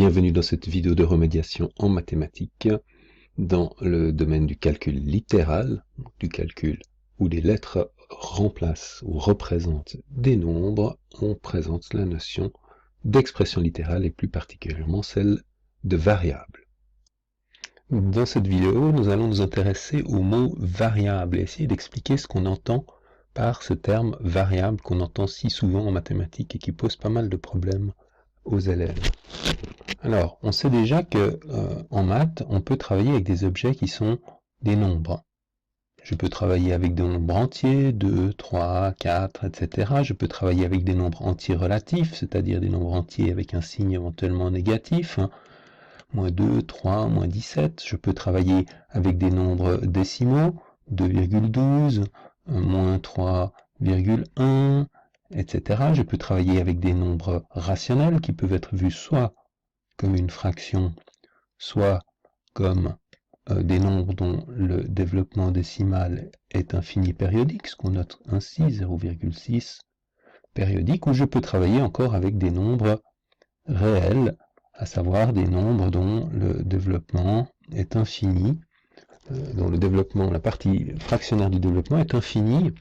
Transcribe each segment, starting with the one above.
Bienvenue dans cette vidéo de remédiation en mathématiques dans le domaine du calcul littéral, du calcul où les lettres remplacent ou représentent des nombres. On présente la notion d'expression littérale et plus particulièrement celle de variable. Dans cette vidéo, nous allons nous intéresser au mot variable et essayer d'expliquer ce qu'on entend par ce terme variable qu'on entend si souvent en mathématiques et qui pose pas mal de problèmes aux élèves. Alors, on sait déjà que en maths, on peut travailler avec des objets qui sont des nombres. Je peux travailler avec des nombres entiers, 2, 3, 4, etc. Je peux travailler avec des nombres entiers relatifs, c'est-à-dire des nombres entiers avec un signe éventuellement négatif, moins 2, 3, moins 17. Je peux travailler avec des nombres décimaux, 2,12, moins 3,1, etc. Je peux travailler avec des nombres rationnels qui peuvent être vus soit comme une fraction, soit comme des nombres dont le développement décimal est infini périodique, ce qu'on note ainsi, 0,6 périodique, ou je peux travailler encore avec des nombres réels, à savoir des nombres dont le développement est infini, dont le développement, la partie fractionnaire du développement est infinie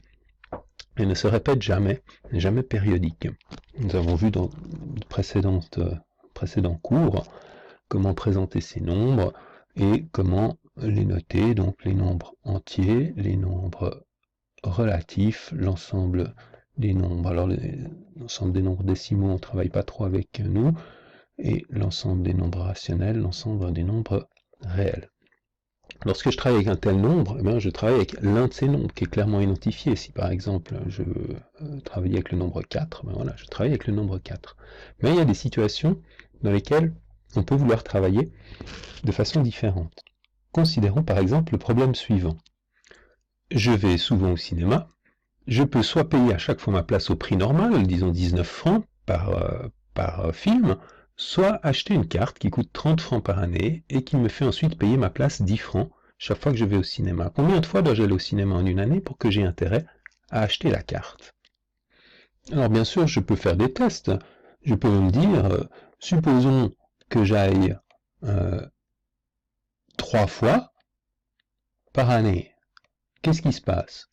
et ne se répète jamais, n'est jamais périodique. Nous avons vu dans de précédents cours comment présenter ces nombres et comment les noter, donc les nombres entiers, les nombres relatifs, l'ensemble des nombres. Alors l'ensemble des nombres décimaux, on ne travaille pas trop avec nous, et l'ensemble des nombres rationnels, l'ensemble des nombres réels. Lorsque je travaille avec un tel nombre, eh bien, je travaille avec l'un de ces nombres qui est clairement identifié. Si par exemple je veux travailler avec le nombre 4, ben voilà, je travaille avec le nombre 4. Mais il y a des situations dans lesquelles on peut vouloir travailler de façon différente. Considérons par exemple le problème suivant. Je vais souvent au cinéma, je peux soit payer à chaque fois ma place au prix normal, disons 19 francs par film, soit acheter une carte qui coûte 30 francs par année et qui me fait ensuite payer ma place 10 francs chaque fois que je vais au cinéma. Combien de fois dois-je aller au cinéma en une année pour que j'ai intérêt à acheter la carte? Alors bien sûr, je peux faire des tests. Je peux me dire, supposons que j'aille 3 fois par année. Qu'est-ce qui se passe?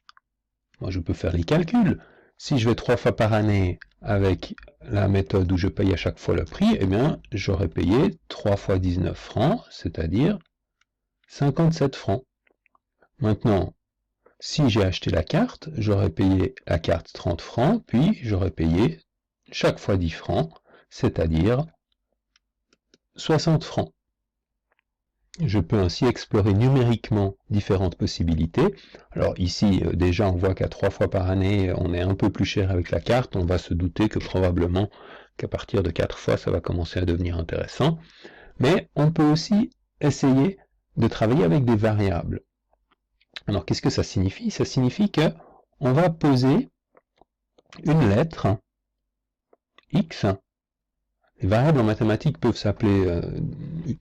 Moi, je peux faire les calculs. Si je vais 3 fois par année avec la méthode où je paye à chaque fois le prix, eh bien, j'aurais payé 3 fois 19 francs, c'est-à-dire 57 francs. Maintenant, si j'ai acheté la carte, j'aurais payé la carte 30 francs, puis j'aurais payé chaque fois 10 francs, c'est-à-dire 60 francs. Je peux ainsi explorer numériquement différentes possibilités. Alors ici, déjà, on voit qu'à 3 fois par année, on est un peu plus cher avec la carte. On va se douter que probablement qu'à partir de 4 fois, ça va commencer à devenir intéressant. Mais on peut aussi essayer de travailler avec des variables. Alors qu'est-ce que ça signifie? Ça signifie que on va poser une lettre x. Les variables en mathématiques peuvent s'appeler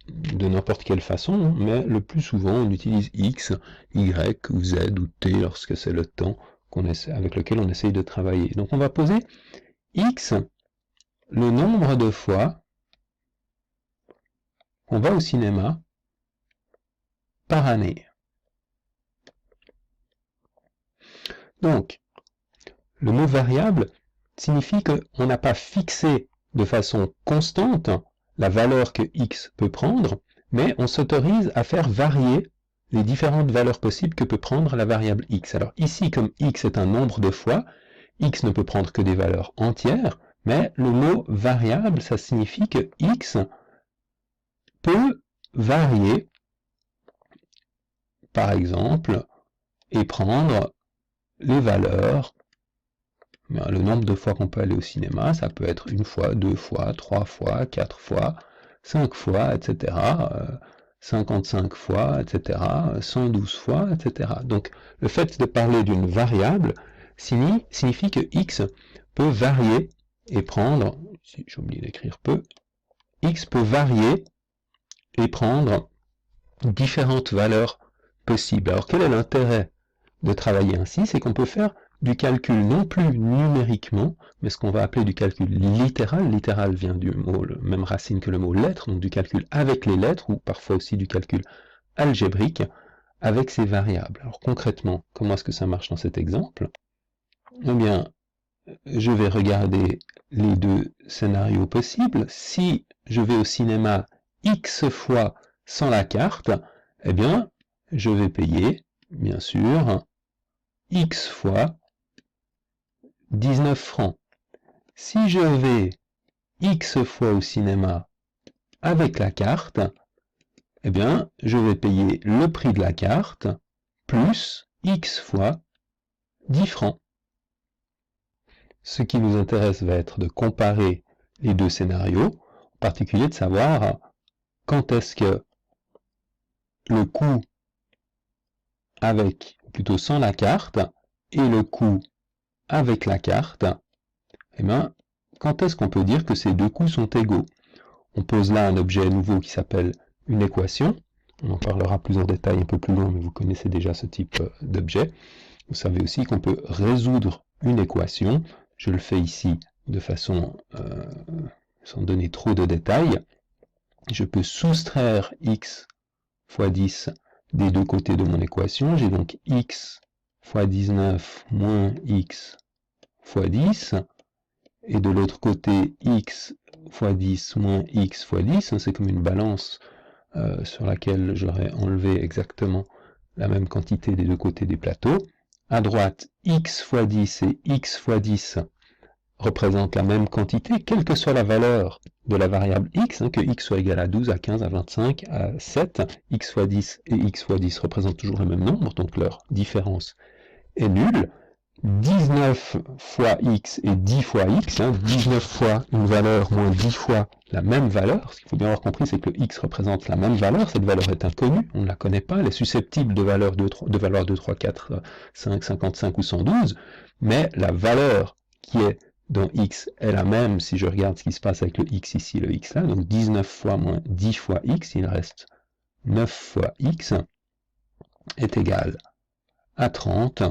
de n'importe quelle façon, mais le plus souvent on utilise x, y ou z ou t lorsque c'est le temps avec lequel on essaye de travailler. Donc on va poser x, le nombre de fois on va au cinéma par année. Donc, le mot variable signifie qu'on n'a pas fixé de façon constante la valeur que x peut prendre, mais on s'autorise à faire varier les différentes valeurs possibles que peut prendre la variable x. Alors ici, comme x est un nombre de fois, x ne peut prendre que des valeurs entières, mais le mot variable, ça signifie que x peut varier, par exemple, et prendre les valeurs. Le nombre de fois qu'on peut aller au cinéma, ça peut être 1 fois, 2 fois, 3 fois, 4 fois, 5 fois, etc., 55 fois, etc., 112 fois, etc. Donc, le fait de parler d'une variable signifie que x peut varier et prendre, si j'ai oublié d'écrire peut, x peut varier et prendre différentes valeurs possibles. Alors, quel est l'intérêt de travailler ainsi? C'est qu'on peut faire du calcul non plus numériquement, mais ce qu'on va appeler du calcul littéral. Littéral vient du mot, même racine que le mot lettre, donc du calcul avec les lettres, ou parfois aussi du calcul algébrique, avec ces variables. Alors concrètement, comment est-ce que ça marche dans cet exemple? Eh bien, je vais regarder les deux scénarios possibles. Si je vais au cinéma X fois sans la carte, eh bien, je vais payer, bien sûr, X fois 19 francs. Si je vais X fois au cinéma avec la carte, eh bien, je vais payer le prix de la carte plus X fois 10 francs. Ce qui nous intéresse va être de comparer les deux scénarios, en particulier de savoir quand est-ce que le coût avec, ou plutôt sans la carte, et le coût avec la carte, eh bien, quand est-ce qu'on peut dire que ces deux coûts sont égaux? On pose là un objet nouveau qui s'appelle une équation. On en parlera plus en détail un peu plus loin, mais vous connaissez déjà ce type d'objet. Vous savez aussi qu'on peut résoudre une équation. Je le fais ici de façon, sans donner trop de détails. Je peux soustraire x fois 10 des deux côtés de mon équation. J'ai donc x fois 19 moins x fois 10. Et de l'autre côté, x fois 10 moins x fois 10. C'est comme une balance sur laquelle j'aurais enlevé exactement la même quantité des deux côtés des plateaux. À droite, x fois 10 et x fois 10 représentent la même quantité, quelle que soit la valeur de la variable x, que x soit égal à 12, à 15, à 25, à 7, x fois 10 et x fois 10 représentent toujours le même nombre, donc leur différence est nulle. 19 fois x et 10 fois x, 19 fois une valeur moins 10 fois la même valeur. Ce qu'il faut bien avoir compris, c'est que le x représente la même valeur. Cette valeur est inconnue, on ne la connaît pas, elle est susceptible de valeurs 2, 3, 4, 5, 55 ou 112, mais la valeur qui est dans x est la même si je regarde ce qui se passe avec le x ici, le x là. Donc 19 fois moins 10 fois x, il reste 9 fois x, est égal à 30.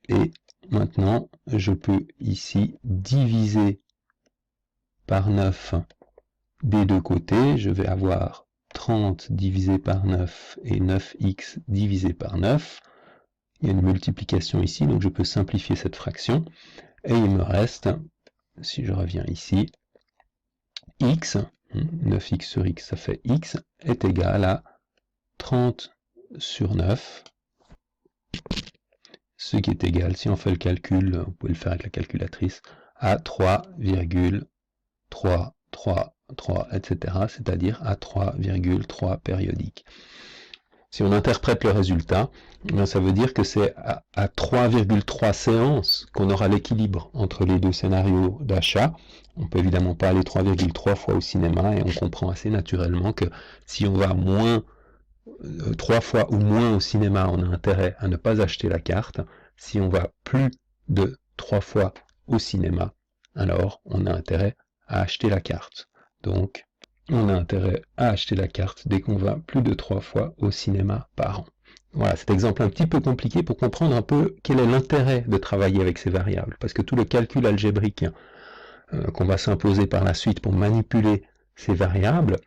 Et maintenant, je peux ici diviser par 9 des deux côtés. Je vais avoir 30 divisé par 9 et 9x divisé par 9. Il y a une multiplication ici, donc je peux simplifier cette fraction. Et il me reste, si je reviens ici, x, 9x sur x, ça fait x, est égal à 30 sur 9. Ce qui est égal, si on fait le calcul, vous pouvez le faire avec la calculatrice, à 3,333, etc., c'est-à-dire à 3,3 périodiques. Si on interprète le résultat, ça veut dire que c'est à 3,3 séances qu'on aura l'équilibre entre les deux scénarios d'achat. On peut évidemment pas aller 3,3 fois au cinéma, et on comprend assez naturellement que si on va moins 3 fois ou moins au cinéma, on a intérêt à ne pas acheter la carte. Si on va plus de 3 fois au cinéma, alors on a intérêt à acheter la carte. Donc, on a intérêt à acheter la carte dès qu'on va plus de 3 fois au cinéma par an. Voilà, cet exemple un petit peu compliqué pour comprendre un peu quel est l'intérêt de travailler avec ces variables. Parce que tout le calcul algébrique qu'on va s'imposer par la suite pour manipuler ces variables,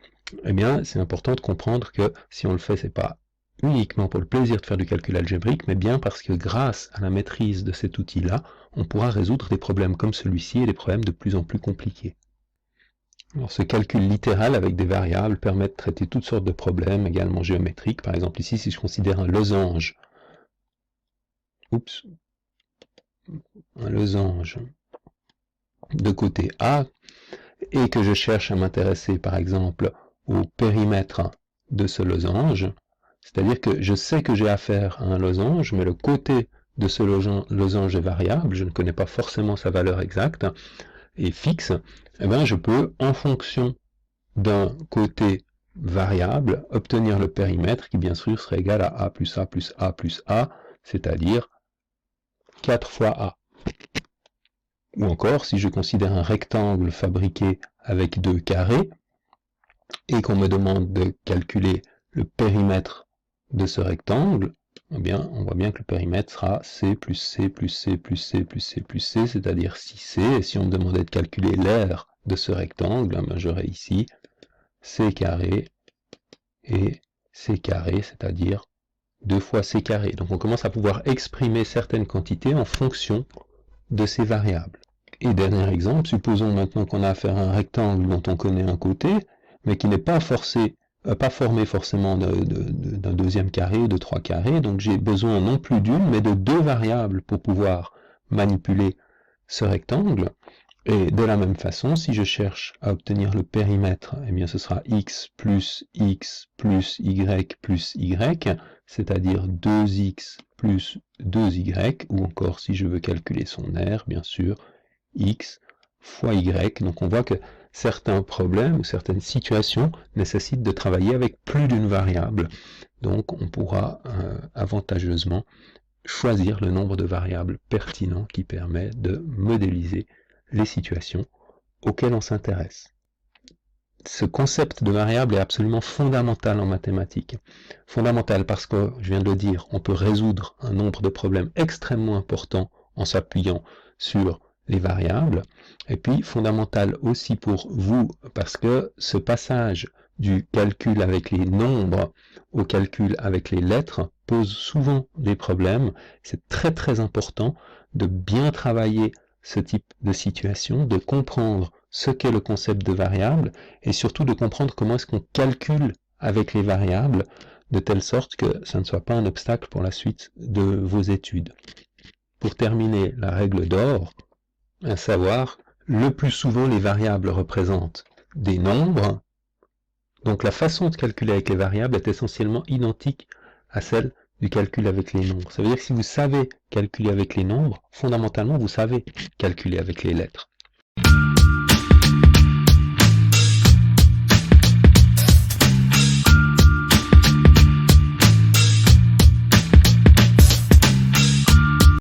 eh bien, c'est important de comprendre que si on le fait, c'est pas uniquement pour le plaisir de faire du calcul algébrique, mais bien parce que grâce à la maîtrise de cet outil-là, on pourra résoudre des problèmes comme celui-ci et des problèmes de plus en plus compliqués. Alors, ce calcul littéral avec des variables permet de traiter toutes sortes de problèmes, également géométriques. Par exemple, ici, si je considère un losange, de côté A, et que je cherche à m'intéresser, par exemple, au périmètre de ce losange, c'est-à-dire que je sais que j'ai affaire à un losange, mais le côté de ce losange est variable, je ne connais pas forcément sa valeur exacte, et fixe, eh bien je peux, en fonction d'un côté variable, obtenir le périmètre qui bien sûr serait égal à A plus A plus A plus A, c'est-à-dire 4 fois A. Ou encore, si je considère un rectangle fabriqué avec deux carrés, et qu'on me demande de calculer le périmètre de ce rectangle, eh bien, on voit bien que le périmètre sera C plus C plus C plus C plus C plus C, c'est-à-dire 6C. Et si on me demandait de calculer l'aire de ce rectangle, ben j'aurais ici C carré et C carré, c'est-à-dire 2 fois C carré. Donc on commence à pouvoir exprimer certaines quantités en fonction de ces variables. Et dernier exemple, supposons maintenant qu'on a affaire à un rectangle dont on connaît un côté, mais qui n'est pas formé forcément d'un deuxième carré ou de 3 carrés, donc j'ai besoin non plus d'une, mais de 2 variables pour pouvoir manipuler ce rectangle. Et de la même façon, si je cherche à obtenir le périmètre, eh bien ce sera x plus y, c'est-à-dire 2x plus 2y, ou encore si je veux calculer son aire, bien sûr, x fois y. Donc on voit que certains problèmes ou certaines situations nécessitent de travailler avec plus d'une variable. Donc on pourra avantageusement choisir le nombre de variables pertinent qui permet de modéliser les situations auxquelles on s'intéresse. Ce concept de variable est absolument fondamental en mathématiques. Fondamental parce que, je viens de le dire, on peut résoudre un nombre de problèmes extrêmement importants en s'appuyant sur les variables. Et puis, fondamental aussi pour vous, parce que ce passage du calcul avec les nombres au calcul avec les lettres pose souvent des problèmes. C'est très très important de bien travailler ce type de situation, de comprendre ce qu'est le concept de variable et surtout de comprendre comment est-ce qu'on calcule avec les variables de telle sorte que ça ne soit pas un obstacle pour la suite de vos études. Pour terminer, la règle d'or, à savoir, le plus souvent les variables représentent des nombres, donc la façon de calculer avec les variables est essentiellement identique à celle du calcul avec les nombres. Ça veut dire que si vous savez calculer avec les nombres, fondamentalement vous savez calculer avec les lettres.